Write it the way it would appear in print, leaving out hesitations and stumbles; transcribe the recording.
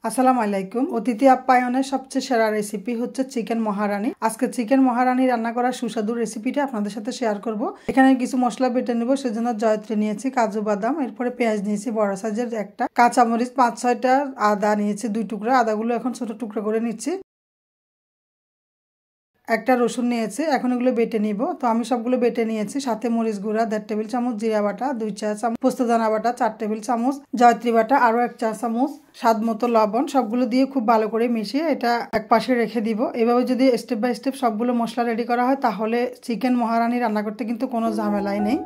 আসসালামু আলাইকুম। অতিথি আপ্যায়নের সবচেয়ে সেরা রেসিপি হচ্ছে চিকেন মহারানী। আজকে চিকেন মহারানী রান্না করার সুস্বাদু রেসিপিটা আপনাদের সাথে শেয়ার করব। এখানে কিছু মশলা বেটে নেব, সেজন্য জয়ত্রী নিয়েছি, কাজু বাদাম, এরপরে পেঁয়াজ নিয়েছি বড় সাইজের একটা, কাঁচামরিচ 5-6টা, আদা নিয়েছি 2 টুকরা, আদাগুলো এখন ছোট টুকরো করে নিচ্ছি। একটা রসুন নিয়েছি, এখন এগুলো বেটে নিব। তো আমি সবগুলো বেটে নিয়েছি। সাথে মরিচ গুঁড়া 1.5 টেবিল চামচ, জিরা বাটা 2 চা চামচ, পোস্তদানা বাটা 4 টেবিল চামচ, জয়ত্রী বাটা আরো 1 চা চামচ, স্বাদ মতো লবণ, সবগুলো দিয়ে খুব ভালো করে মিশিয়ে এটা এক পাশে রেখে দিব। এভাবে যদি স্টেপ বাই স্টেপ সবগুলো মশলা রেডি করা হয় তাহলে চিকেন মহারানী রান্না করতে কিন্তু কোনো ঝামেলাই নেই।